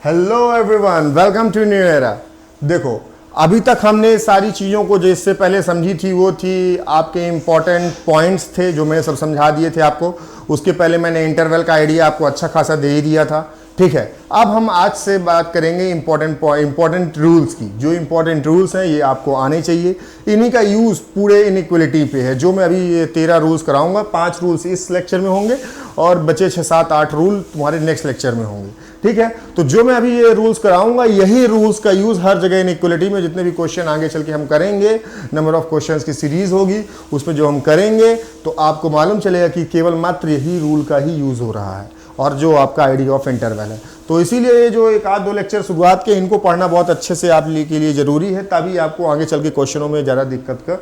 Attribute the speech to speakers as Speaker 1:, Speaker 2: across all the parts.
Speaker 1: Hello everyone, welcome to new era. देखो, अभी तक हमने सारी चीज़ों को जो इससे पहले समझी थी वो थी आपके इम्पॉर्टेंट पॉइंट्स थे जो मैंने सब समझा दिए थे आपको। उसके पहले मैंने इंटरवल का आइडिया आपको अच्छा खासा दे ही दिया था। ठीक है, अब हम आज से बात करेंगे इम्पॉर्टेंट रूल्स की। जो इम्पॉर्टेंट रूल्स हैं ये आपको आने चाहिए। इन्हीं का यूज़ पूरे इनइक्वलिटी पे है। जो मैं अभी ये 13 रूल्स कराऊंगा, 5 रूल्स इस लेक्चर में होंगे और बचे 6, 7, 8 रूल तुम्हारे नेक्स्ट लेक्चर में होंगे। ठीक है, तो जो मैं अभी ये रूल्स कराऊंगा यही रूल्स का यूज़ हर जगह इनइक्वलिटी में जितने भी क्वेश्चन आगे चल के हम करेंगे, नंबर ऑफ क्वेश्चंस की सीरीज होगी, उसमें जो हम करेंगे तो आपको मालूम चलेगा कि केवल मात्र यही रूल का ही यूज़ हो रहा है और जो आपका आइडिया ऑफ इंटरवल है। तो इसीलिए जो एक आध दो लेक्चर शुरुआत के इनको पढ़ना बहुत अच्छे से आप के लिए ज़रूरी है, तभी आपको आगे चल के क्वेश्चनों में ज़्यादा दिक्कत का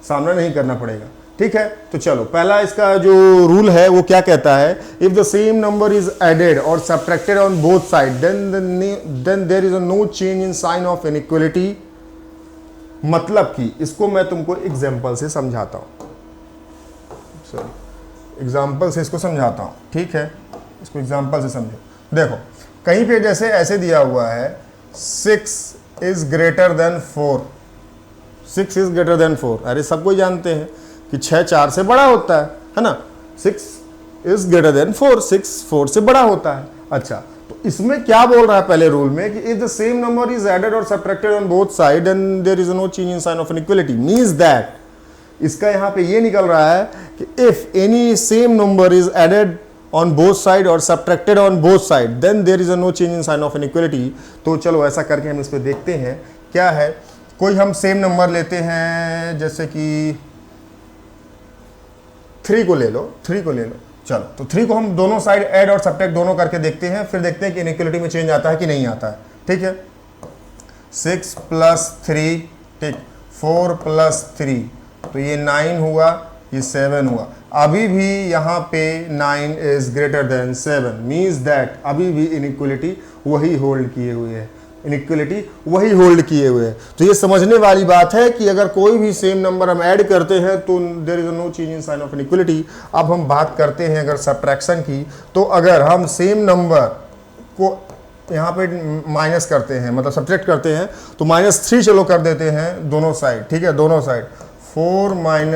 Speaker 1: सामना नहीं करना पड़ेगा। ठीक है, तो चलो पहला इसका जो रूल है वो क्या कहता है, if the same number is added or subtracted on both side then there is no change in sign of inequality. मतलब कि इसको मैं तुमको एग्जांपल से समझाता हूं, एग्जांपल से इसको समझाता हूं। ठीक है, इसको एग्जांपल से समझो। देखो, कहीं पे जैसे ऐसे दिया हुआ है 6 is greater then 4, 6 is greater then 4। अरे सब कोई जानते हैं कि 6 4 से बड़ा होता है ना। 6 इज ग्रेटर देन 4, 6 4 से बड़ा होता है। अच्छा, तो इसमें क्या बोल रहा है पहले रूल में कि if the same number is added or subtracted on both side and there is no change in sign of inequality, means that इसका यहां पे ये निकल रहा है कि if any same number is added on both side or subtracted on both side then there is no change in sign of inequality. तो चलो ऐसा करके हम इस पे देखते हैं क्या है। कोई हम सेम नंबर लेते हैं, जैसे कि 3 को ले लो, 3 को ले लो। चलो, तो 3 को हम दोनों साइड ऐड और सब्ट्रैक्ट दोनों करके देखते हैं, फिर देखते हैं कि इनइक्वलिटी में चेंज आता है कि नहीं आता है। ठीक है, 6 + 3, ठीक, 4 + 3, तो ये 9 हुआ, ये 7 हुआ। अभी भी यहाँ पे 9 is greater then 7, means that अभी भी इनइक्वलिटी वही होल्ड किए हुए है, इनइक्वलिटी वही होल्ड किए हुए है। तो ये समझने वाली बात है कि अगर कोई भी सेम नंबर हम ऐड करते हैं तो there is no change in sign of inequality. अब हम बात करते हैं अगर सब्ट्रैक्शन की, तो अगर हम सेम नंबर को यहाँ पे माइनस करते हैं, मतलब सब्ट्रैक्ट करते हैं, तो -3 चलो कर देते हैं दोनों साइड। ठीक है, दोनों साइड 4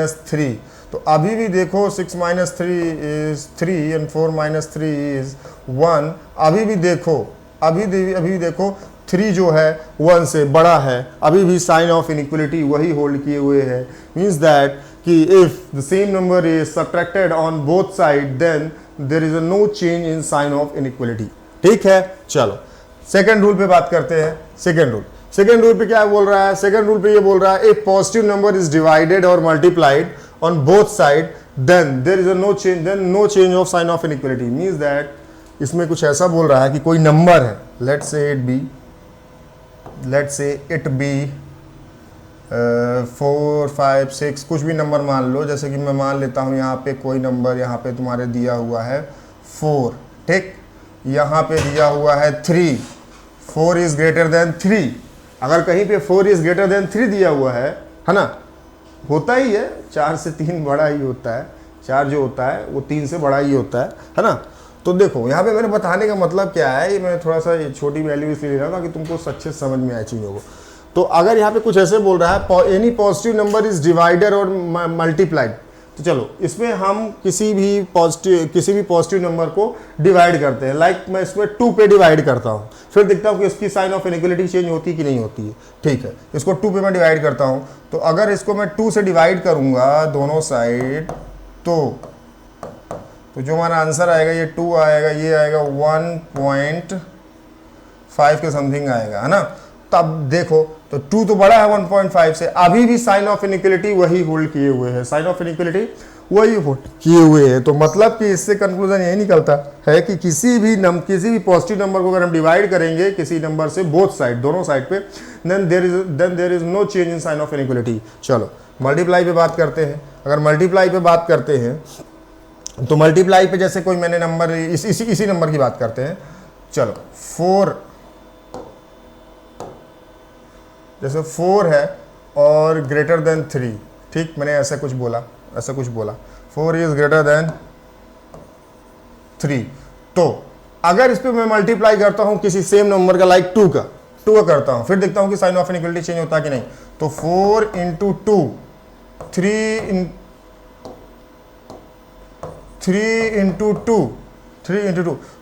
Speaker 1: - 3, तो अभी भी देखो 6 - 3 इज 3 एंड 4 - 3 इज 1। अभी भी देखो 3 जो है 1 से बड़ा है, अभी भी साइन ऑफ इनइक्वलिटी वही होल्ड किए हुए है। मीन्स दैट कि if the same number is subtracted on both side then there is no change in sign of inequality. ठीक है, चलो सेकंड रूल पे बात करते हैं। सेकंड रूल पे क्या बोल रहा है? सेकंड रूल पे ये बोल रहा है if positive number is divided or multiplied on both side then there is no change of sign of inequality. Means that इसमें कुछ ऐसा बोल रहा है कि कोई नंबर है, लेट्स से इट बी 4 5 6, कुछ भी नंबर मान लो। जैसे कि मैं मान लेता हूँ यहाँ पे कोई नंबर यहाँ पे तुम्हारे दिया हुआ है 4, ठीक, यहाँ पे दिया हुआ है 3, 4 इज ग्रेटर देन 3। अगर कहीं पे 4 इज ग्रेटर देन 3 दिया हुआ है ना, होता ही है, 4 से 3 बड़ा ही होता है, 4 जो होता है वो 3 से बड़ा ही होता है ना। तो देखो यहाँ पे मैंने बताने का मतलब क्या है, ये मैं थोड़ा सा छोटी वैल्यू इसलिए ले रहा हूँ ताकि तुमको अच्छे से समझ में आए चीज़ों को। तो अगर यहाँ पे कुछ ऐसे बोल रहा है any positive number is divided or multiplied, तो चलो इसमें हम किसी भी पॉजिटिव नंबर को डिवाइड करते हैं। लाइक मैं इसमें 2 पे डिवाइड करता हूँ, फिर देखता हूँ कि इसकी साइन ऑफ इनइक्वलिटी चेंज होती है कि नहीं होती है। ठीक है, इसको 2 पे मैं डिवाइड करता हूँ, तो अगर इसको मैं 2 से डिवाइड करूँगा दोनों साइड, तो जो हमारा आंसर आएगा ये 2 आएगा, ये आएगा 1.5 के समथिंग आएगा, है ना। तब देखो तो 2 तो बड़ा है 1.5 से, अभी भी साइन ऑफ इनइक्वलिटी वही होल्ड किए हुए है, साइन ऑफ इनइक्वलिटी वही होल्ड किए हुए है। तो मतलब कि इससे कंक्लूजन यही निकलता है कि किसी भी पॉजिटिव नंबर को अगर हम डिवाइड करेंगे किसी नंबर से बोथ साइड, दोनों साइड पे, then there is no change in sign of inequality. चलो मल्टीप्लाई पे बात करते हैं। अगर मल्टीप्लाई पे बात करते हैं तो मल्टीप्लाई पे जैसे कोई मैंने नंबर इसी नंबर की बात करते हैं। चलो 4, जैसे 4 है और ग्रेटर देन 3, ठीक, मैंने ऐसा कुछ बोला 4 इज ग्रेटर देन 3, तो अगर इस पे मैं मल्टीप्लाई करता हूं किसी सेम नंबर का, लाइक 2 का करता हूं, फिर देखता हूं कि साइन ऑफ इनइक्वालिटी चेंज होता है कि नहीं। तो 4 इंटू 2, 3 इंटू 2,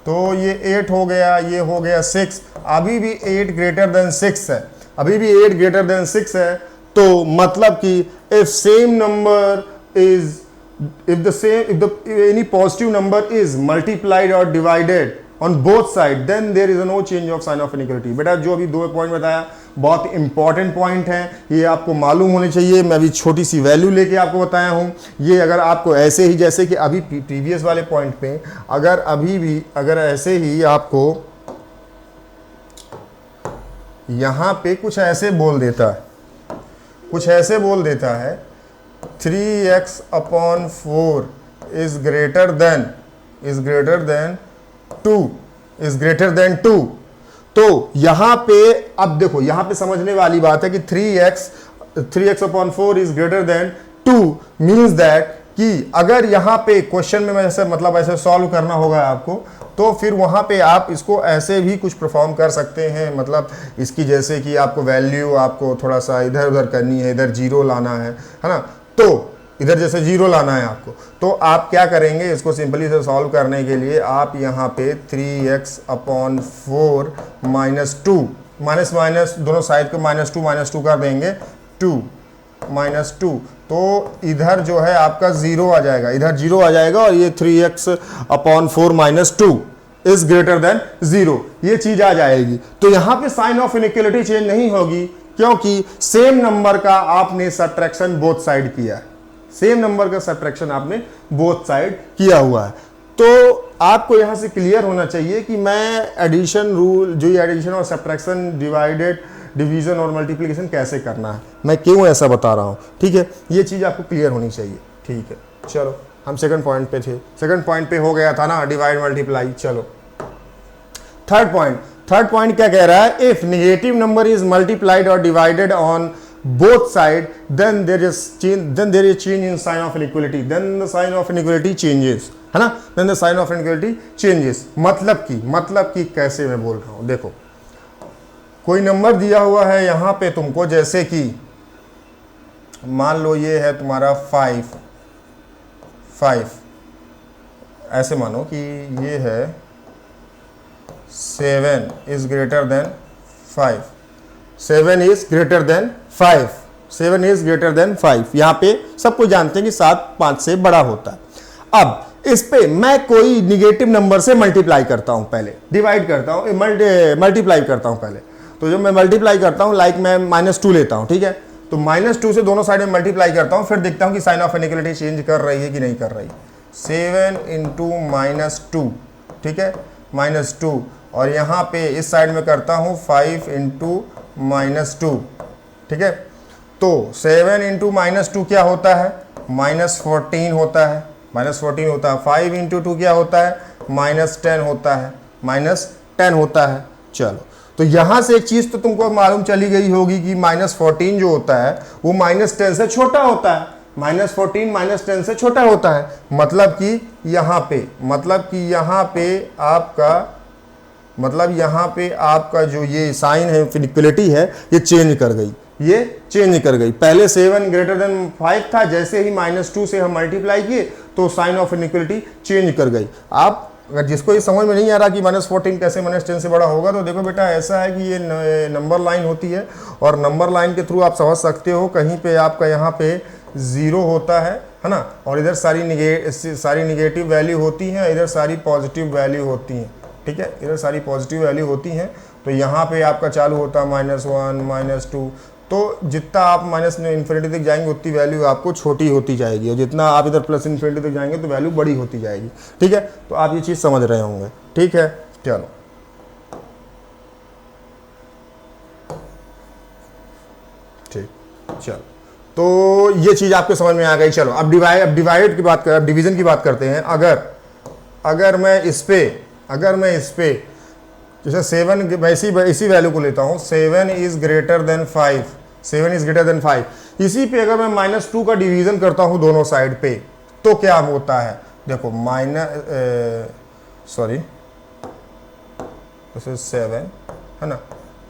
Speaker 1: तो ये 8 हो गया, ये हो गया 6। अभी भी 8 ग्रेटर देन 6 है, अभी भी 8 ग्रेटर देन 6 है। तो मतलब कि if same number is, if any positive number is multiplied or divided on both sides, then there is no change of sign of inequality। बेटा जो अभी 2 पॉइंट बताया बहुत इंपॉर्टेंट पॉइंट है, ये आपको मालूम होने चाहिए। मैं अभी छोटी सी वैल्यू लेके आपको बताया हूँ। ये अगर आपको ऐसे ही, जैसे कि अभी प्रीवियस वाले पॉइंट पे अगर ऐसे ही आपको यहाँ पे कुछ ऐसे बोल देता है 3x upon 4 is greater then 2, तो यहां पे अब देखो, यहां पे समझने वाली बात है कि 3x upon 4 is greater then 2 means that कि अगर यहां पे क्वेश्चन में ऐसे सॉल्व करना होगा आपको, तो फिर वहां पे आप इसको ऐसे भी कुछ परफॉर्म कर सकते हैं। मतलब इसकी जैसे कि आपको वैल्यू आपको थोड़ा सा इधर उधर करनी है, इधर 0 लाना है ना, तो इधर जैसे 0 लाना है आपको, तो आप क्या करेंगे, इसको सिंपली से सॉल्व करने के लिए आप यहाँ पे 3x अपॉन 4 माइनस 2, माइनस दोनों साइड को -2 कर देंगे, 2 -2, तो इधर जो है आपका 0 आ जाएगा, इधर 0 आ जाएगा, और ये 3x upon 4 minus 2 is greater then 0, ये चीज आ जाएगी। तो यहाँ पे साइन ऑफ इनइक्वालिटी चेंज नहीं होगी, क्योंकि सेम नंबर का आपने सब्ट्रैक्शन बोथ साइड किया है, सेम नंबर का सब्ट्रैक्शन आपने बोथ साइड किया हुआ है। तो आपको यहां से क्लियर होना चाहिए कि मैं एडिशन रूल, जो ये एडिशन और सब्ट्रैक्शन, डिवीजन और मल्टीप्लिकेशन कैसे करना है, मैं क्यों ऐसा बता रहा हूं, ठीक है, ये चीज आपको क्लियर होनी चाहिए। ठीक है, चलो हम सेकंड पॉइंट पे थे, सेकंड पॉइंट पे हो गया था ना डिवाइड मल्टीप्लाई। चलो थर्ड पॉइंट क्या कह रहा है, if negative number is multiplied or divided on both side, then there is change in sign of inequality, then the sign of inequality changes, है ना, then the sign of inequality changes। मतलब कि कैसे मैं बोल रहा हूं, देखो कोई नंबर दिया हुआ है यहां पे तुमको, जैसे कि मान लो ये है तुम्हारा 5, ऐसे मानो कि ये है 7 is greater then 5, 7 is greater then 5, 7 is greater then 5। यहां पे सबको जानते हैं कि 7 5 से बड़ा होता है। अब इस पे मैं कोई निगेटिव नंबर से मल्टीप्लाई करता हूं, पहले डिवाइड करता हूं, मल्टीप्लाई करता हूं पहले। तो जब मैं मल्टीप्लाई करता हूं, लाइक मैं -2 लेता हूं, ठीक है, तो -2 से दोनों साइड में मल्टीप्लाई करता हूं, फिर देखता हूं कि साइन ऑफ इनइक्वालिटी चेंज कर रही है कि नहीं कर रही। 7 इंटू -2, ठीक है, -2, और यहां पे इस साइड में करता हूं 5 इंटू -2, ठीक है। तो 7 इंटू -2 क्या होता है, -14 होता है, -14 होता है। 5 इंटू 2 क्या होता है, -10 होता है, -10 होता है। चलो, तो यहां से एक चीज तो तुमको मालूम चली गई होगी कि -14 जो होता है वो -10 से छोटा होता है, -14 -10 से छोटा होता है। मतलब कि यहाँ पे आपका जो ये साइन है इनइक्वालिटी है, ये चेंज कर गई। पहले 7 ग्रेटर देन 5 था, जैसे ही -2 से हम मल्टीप्लाई किए तो साइन ऑफ इनइक्वालिटी चेंज कर गई। आप अगर जिसको ये समझ में नहीं आ रहा कि -14 कैसे -10 से बड़ा होगा, तो देखो बेटा ऐसा है कि ये नंबर लाइन होती है, और नंबर लाइन के थ्रू आप समझ सकते हो, कहीं पे आपका यहाँ पे 0 होता है ना, और इधर सारी निगेटिव वैल्यू होती हैं, इधर सारी पॉजिटिव वैल्यू होती हैं, ठीक है, इधर सारी पॉजिटिव वैल्यू होती हैं। तो यहाँ पे आपका चालू होता है -1 -2, तो जितना आप -इन्फिनिटी तक जाएंगे उतनी वैल्यू आपको छोटी होती जाएगी, और जितना आप इधर +इन्फिनिटी तक जाएंगे तो वैल्यू बड़ी होती जाएगी, ठीक है। तो आप ये चीज़ समझ रहे होंगे, ठीक है। चलो ठीक, चलो तो ये चीज़ आपको समझ में आ गई। चलो अब डिवाइड की बात करें, अब डिवीजन की बात करते हैं। अगर मैं इस पे जैसे 7, इसी वैल्यू को लेता हूँ, 7 इज ग्रेटर देन 5, इसी पे अगर मैं -2 का डिवीजन करता हूँ दोनों साइड पे, दिस इज 7, है ना।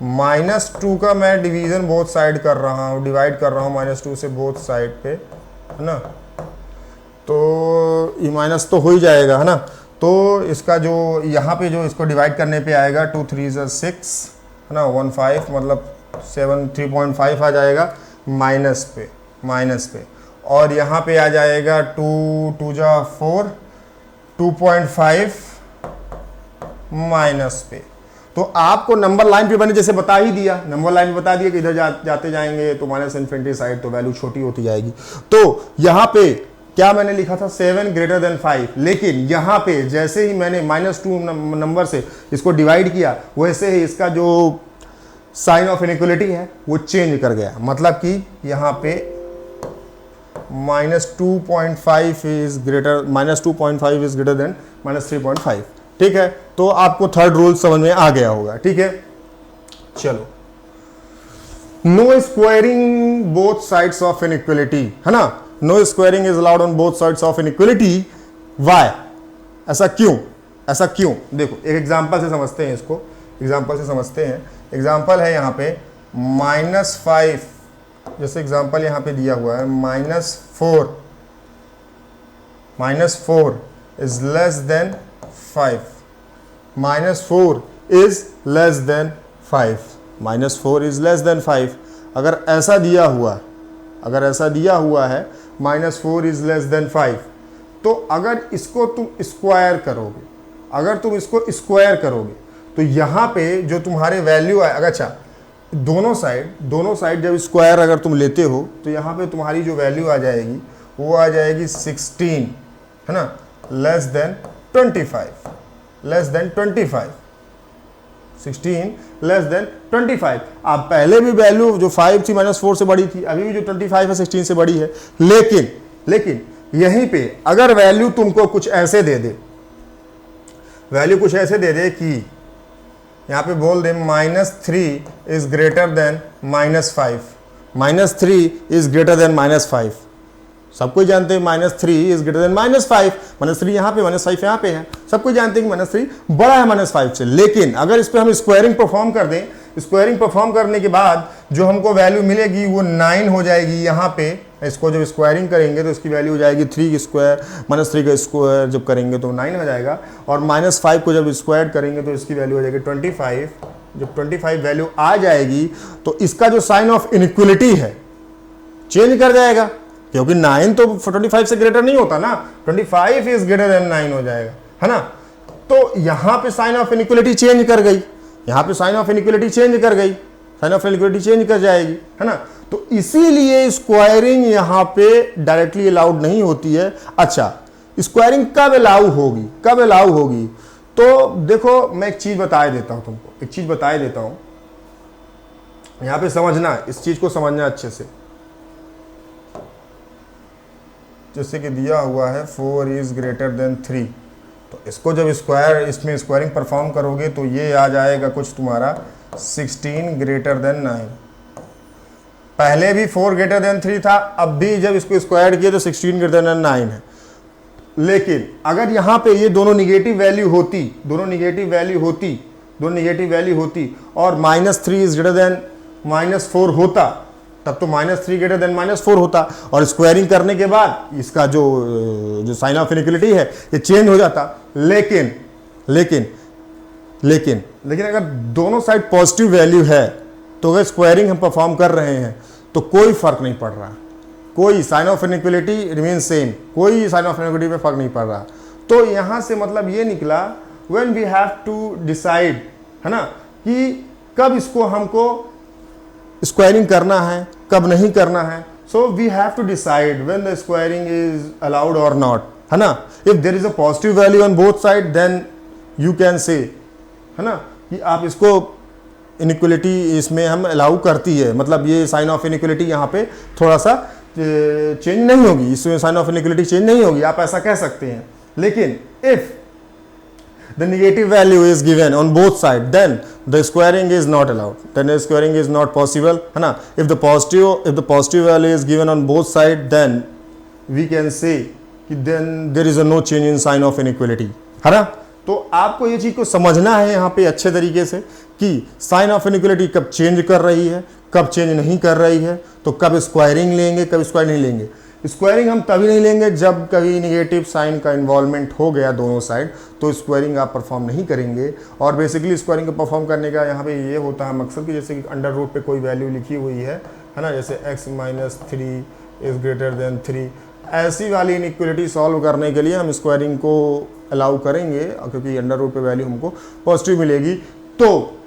Speaker 1: -2 का मैं डिवीजन बोथ साइड कर रहा हूँ, डिवाइड कर रहा हूँ -2 से बोथ साइड पे, है ना। तो ये माइनस तो हो ही जाएगा, है ना। तो इसका जो यहाँ पे जो इसको डिवाइड करने पे आएगा 2 3 6, है ना, 1 5 मतलब 7 3.5 आ जाएगा माइनस पे। और यहाँ पे आ जाएगा 2 2 जा 4, 2.5 माइनस पे। तो आपको नंबर लाइन पे मैंने जैसे बता ही दिया, नंबर लाइन पे बता दिया कि इधर जाते जाएंगे तो माइनस इन्फिनिटी साइड तो वैल्यू छोटी होती जाएगी। तो यहाँ पे क्या मैंने लिखा था 7 ग्रेटर देन 5, लेकिन यहाँ पे जैसे ही मैंने -2 नंबर से इसको डिवाइड किया वैसे ही इसका जो साइन ऑफ इनइक्वालिटी है वो चेंज कर गया। मतलब कि यहाँ पे -2.5 इज ग्रेटर देन -3.5। ठीक है, तो आपको थर्ड रूल समझ में आ गया होगा। ठीक है, चलो, no squaring both sides of inequality, है ना। No squaring is allowed on both sides of inequality. Why? ऐसा क्यों? देखो एक एग्जांपल से समझते हैं इसको, एग्जांपल है यहाँ पे -5, जैसे एग्जांपल यहाँ पे दिया हुआ है -4 is less than 5, -4 is less than 5, -4 is less than 5। अगर ऐसा दिया हुआ है -4 इज लेस देन 5, तो अगर इसको तुम स्क्वायर करोगे, तो यहाँ पे जो तुम्हारे वैल्यू है, अगर अच्छा दोनों साइड जब स्क्वायर अगर तुम लेते हो तो यहाँ पे तुम्हारी जो वैल्यू आ जाएगी वो आ जाएगी 16, है ना, लेस देन 25, 16 लेस देन 25। अब पहले भी वैल्यू जो 5 थी -4 से बड़ी थी, अभी भी जो 25 है 16 से बड़ी है। लेकिन यहीं पे अगर वैल्यू तुमको कुछ ऐसे दे दे कि यहाँ पे बोल दे -3 is greater then -5, -3 is greater then -5। सब कोई जानते हैं -3 इज ग्रेटर देन -5, -3 यहाँ पे, -5 यहाँ पे है। सब कोई जानते हैं कि -3 बड़ा है -5 से। लेकिन अगर इस पर हम स्क्वायरिंग परफॉर्म कर दें, स्क्वायरिंग परफॉर्म करने के बाद जो हमको वैल्यू मिलेगी वो 9 हो जाएगी। यहाँ पे इसको जब स्क्वायरिंग करेंगे तो इसकी वैल्यू हो जाएगी 3 स्क्वायर, -3 का स्क्वायर जब करेंगे तो 9 हो जाएगा। और -5 को जब स्क्वायर करेंगे तो इसकी वैल्यू हो जाएगी 25। जब 25 वैल्यू आ जाएगी तो इसका जो साइन ऑफ इनइक्वालिटी है चेंज कर जाएगा, क्योंकि 9 तो 25 से ग्रेटर नहीं होता ना, 25 इज ग्रेटर देन 9 हो जाएगा, है ना। तो यहाँ पे साइन ऑफ इनइक्वालिटी चेंज कर गई, साइन ऑफ इनइक्वालिटी चेंज कर जाएगी, है ना। तो इसीलिए स्क्वायरिंग यहाँ पे डायरेक्टली अलाउड नहीं होती है। अच्छा, स्क्वायरिंग कब अलाउ होगी? तो देखो मैं एक चीज बताए देता हूँ तुमको, यहाँ पे समझना, इस चीज को समझना अच्छे से। जैसे कि दिया हुआ है 4 इज ग्रेटर देन 3, तो इसको जब इसमें स्क्वायरिंग परफॉर्म करोगे तो ये आ जाएगा कुछ तुम्हारा 16 ग्रेटर देन 9। पहले भी 4 ग्रेटर देन 3 था, अब भी जब इसको स्क्वायर किया तो 16 ग्रेटर देन 9 है। लेकिन अगर यहाँ पे ये दोनों निगेटिव वैल्यू होती और -3 इज ग्रेटर देन -4 होता, तब तो -3 ग्रेटर देन -4 होता, और स्क्वायरिंग करने के बाद इसका जो साइन ऑफ इनइक्वालिटी है ये चेंज हो जाता। लेकिन अगर दोनों साइड पॉजिटिव वैल्यू है तो अगर स्क्वायरिंग हम परफॉर्म कर रहे हैं तो कोई फर्क नहीं पड़ रहा, कोई sign of inequality remain same, कोई साइन ऑफ इनइक्वालिटी में फर्क नहीं पड़ रहा। तो यहां से मतलब ये निकला when we have to decide, है ना, कि कब इसको हमको स्क्वायरिंग करना है, कब नहीं करना है। So we have to decide when the squaring is allowed और नॉट, है ना। If there is a positive value on both side then you can say, है ना, कि आप इसको इनइक्वालिटी इसमें हम अलाउ करती है, मतलब ये साइन ऑफ इनइक्वालिटी यहाँ पे थोड़ा सा चेंज नहीं होगी, इसमें साइन ऑफ इनइक्वालिटी चेंज नहीं होगी, आप ऐसा कह सकते हैं। लेकिन if the negative value is given on both side then the squaring is not allowed, then squaring is not possible, है ना। If the positive value is given on both side then we can say कि then there is a no change in sign of inequality, है ना। तो आपको ये चीज़ को समझना है यहाँ पे अच्छे तरीके से कि साइन ऑफ इनइक्वालिटी कब चेंज कर रही है, कब चेंज नहीं कर रही है, तो कब स्क्वायरिंग लेंगे, कब स्क्वायर नहीं लेंगे। स्क्वायरिंग हम तभी नहीं लेंगे जब कभी निगेटिव साइन का इन्वॉल्वमेंट हो गया दोनों साइड, तो स्क्वायरिंग आप परफॉर्म नहीं करेंगे। और बेसिकली स्क्वायरिंग को परफॉर्म करने का यहाँ पे ये होता है मकसद कि जैसे कि अंडर रूट पे कोई वैल्यू लिखी हुई है ना, जैसे x minus 3 is greater then 3, ऐसी वाली इनइक्वालिटी सॉल्व करने के लिए हम स्क्वायरिंग को अलाउ करेंगे, क्योंकि अंडर रूट पे वैल्यू हमको पॉजिटिव मिलेगी। तो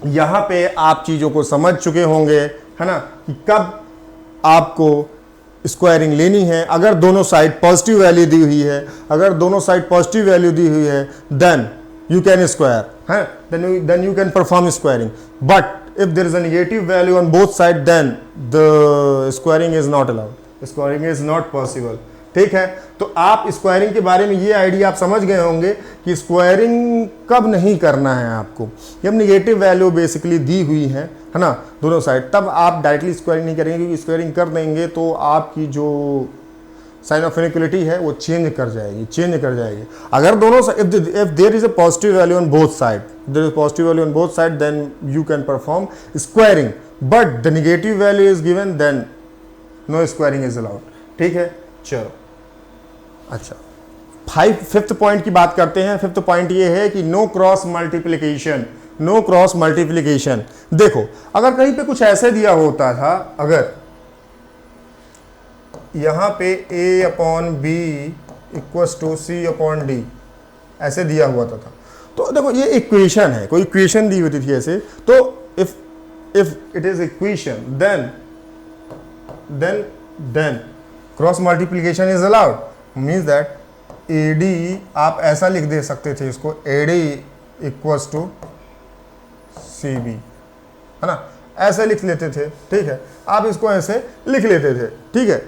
Speaker 1: यहाँ पे आप चीज़ों को समझ चुके होंगे, है ना, कि कब आपको स्क्वायरिंग लेनी है। अगर दोनों साइड पॉजिटिव वैल्यू दी हुई है, अगर दोनों साइड पॉजिटिव वैल्यू दी हुई है, देन यू कैन स्क्वायर, है, then you can perform squaring. But if there is a negative value on both side, then the squaring is not allowed, squaring is not possible. ठीक है, तो आप squaring के बारे में ये आइडिया आप समझ गए होंगे कि स्क्वायरिंग कब नहीं करना है आपको। जब निगेटिव वैल्यू बेसिकली दी हुई है ना दोनों साइड, तब आप डायरेक्टली स्क्वायरिंग नहीं करेंगे, क्योंकि स्क्वायरिंग कर देंगे तो आपकी जो साइन ऑफ इनइक्वालिटी है वो चेंज कर जाएगी। अगर दोनों if there is a positive value on both side, there is positive value on both side, then you can perform squaring. But the negative value is given, then no squaring is allowed. ठीक है, चलो अच्छा, fifth point की बात करते हैं। Fifth point ये है कि no cross multiplication. No cross multiplication, देखो अगर कहीं पे कुछ ऐसे दिया होता था, अगर यहां पे a upon B equals to C upon D ऐसे दिया हुआ था, तो देखो ये इक्वेशन है, कोई इक्वेशन दी होती थी ऐसे, तो if it is equation then cross multiplication is allowed. Means that AD आप ऐसा लिख दे सकते थे इसको, AD इक्वल्स टू CB, है ना, ऐसे लिख लेते थे। ठीक है, आप इसको ऐसे लिख लेते थे। ठीक है,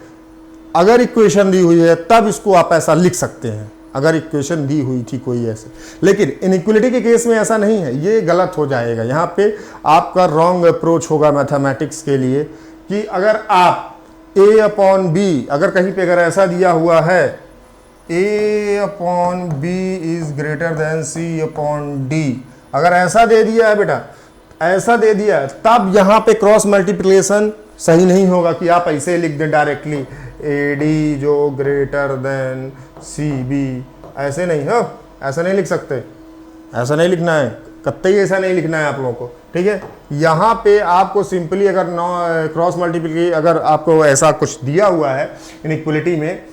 Speaker 1: अगर इक्वेशन दी हुई है तब इसको आप ऐसा लिख सकते हैं, अगर इक्वेशन दी हुई थी कोई ऐसे। लेकिन इनइक्वालिटी के केस में ऐसा नहीं है, ये गलत हो जाएगा। यहाँ पे आपका रॉन्ग अप्रोच होगा मैथमेटिक्स के लिए कि अगर आप a अपॉन बी, अगर कहीं पे अगर ऐसा दिया हुआ है a upon B is greater than c upon d, अगर ऐसा दे दिया है बेटा, ऐसा दे दिया है, तब यहाँ पे क्रॉस मल्टीप्लिकेशन सही नहीं होगा कि आप ऐसे लिख दें डायरेक्टली AD जो ग्रेटर देन CB, ऐसे नहीं हो, ऐसा नहीं लिख सकते, ऐसा नहीं लिखना है, कतई ऐसा नहीं लिखना है आप लोगों को। ठीक है, यहाँ पे आपको सिंपली अगर क्रॉस मल्टीप्लिकेशन अगर आपको ऐसा कुछ दिया हुआ है इनइक्वालिटी में,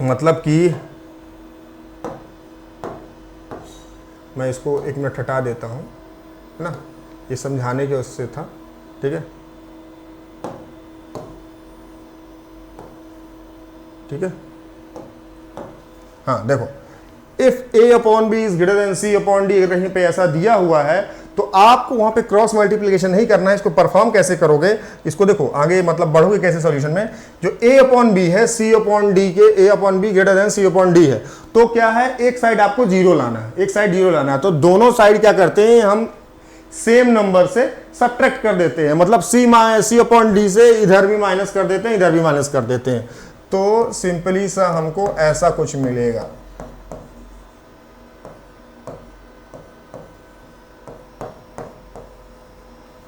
Speaker 1: मतलब कि मैं इसको 1 मिनट हटा देता हूँ, है ना, ये समझाने के उससे था। ठीक है, ठीक है, हाँ देखो, if a upon B is greater than c upon D, अगर कहीं पे ऐसा दिया हुआ है तो आपको वहां पे क्रॉस मल्टीप्लिकेशन नहीं करना है। इसको परफॉर्म कैसे करोगे, इसको देखो आगे, मतलब बढ़ोगे कैसे सॉल्यूशन में। जो a अपॉन बी है c अपॉन डी के, a upon be greater than c upon D है, तो क्या है, एक साइड आपको जीरो लाना है, एक साइड जीरो लाना है। तो दोनों साइड क्या करते हैं, हम सेम नंबर से सब्ट्रैक्ट कर देते हैं, मतलब c अपॉन डी से इधर भी माइनस कर देते हैं, इधर भी माइनस कर देते हैं। तो सिंपली सा हमको ऐसा कुछ मिलेगा,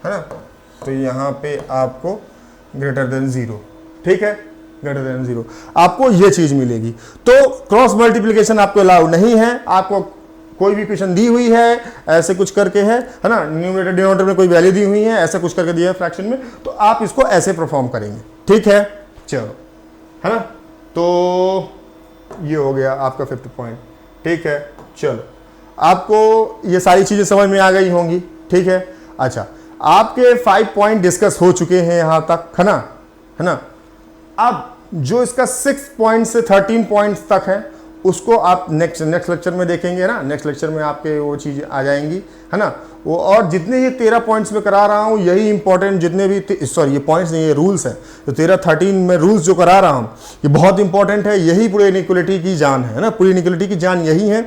Speaker 1: है ना। तो यहाँ पे आपको ग्रेटर देन 0, ठीक है, ग्रेटर देन 0 आपको ये चीज मिलेगी। तो क्रॉस मल्टीप्लिकेशन आपको अलाउ नहीं है। आपको कोई भी इक्वेशन दी हुई है ऐसे कुछ करके है ना, न्यूमरेटर डिनोमिनेटर में कोई वैल्यू दी हुई है, ऐसा कुछ करके दिया है फ्रैक्शन में, तो आप इसको ऐसे परफॉर्म करेंगे। ठीक है, चलो, है ना। तो ये हो गया आपका 5th पॉइंट। ठीक है, चलो, आपको ये सारी चीजें समझ में आ गई होंगी। ठीक है, अच्छा, आपके 5 पॉइंट डिस्कस हो चुके हैं यहां तक, है ना। अब जो इसका 6 पॉइंट से 13 पॉइंट्स तक है उसको आप नेक्स्ट लेक्चर में देखेंगे ना। नेक्स्ट लेक्चर में आपके वो चीज़ आ जाएंगी, है ना। वो और जितने ये 13 पॉइंट्स में करा रहा हूँ, यही इंपॉर्टेंट जितने भी, सॉरी ये पॉइंट्स नहीं, ये रूल्स हैं, तो 13 में रूल्स जो करा रहा हूँ ये बहुत इंपॉर्टेंट है। यही पूरे इनइक्वालिटी की जान है ना, पूरी इनइक्वालिटी की जान यही है।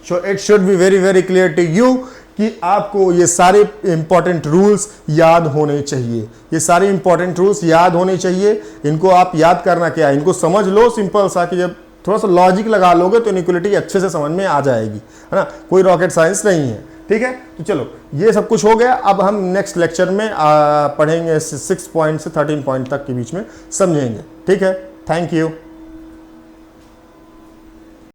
Speaker 1: So it should be very very clear to you कि आपको ये सारे इंपॉर्टेंट रूल्स याद होने चाहिए। ये सारे इंपॉर्टेंट रूल्स याद होने चाहिए। इनको आप याद करना क्या है, इनको समझ लो सिंपल सा कि जब थोड़ा सा लॉजिक लगा लोगे तो इनइक्वालिटी अच्छे से समझ में आ जाएगी, है ना, कोई रॉकेट साइंस नहीं है। ठीक है, तो चलो ये सब कुछ हो गया। अब हम नेक्स्ट लेक्चर में पढ़ेंगे 6 पॉइंट से 13 पॉइंट तक के बीच में समझेंगे। ठीक है, थैंक यू।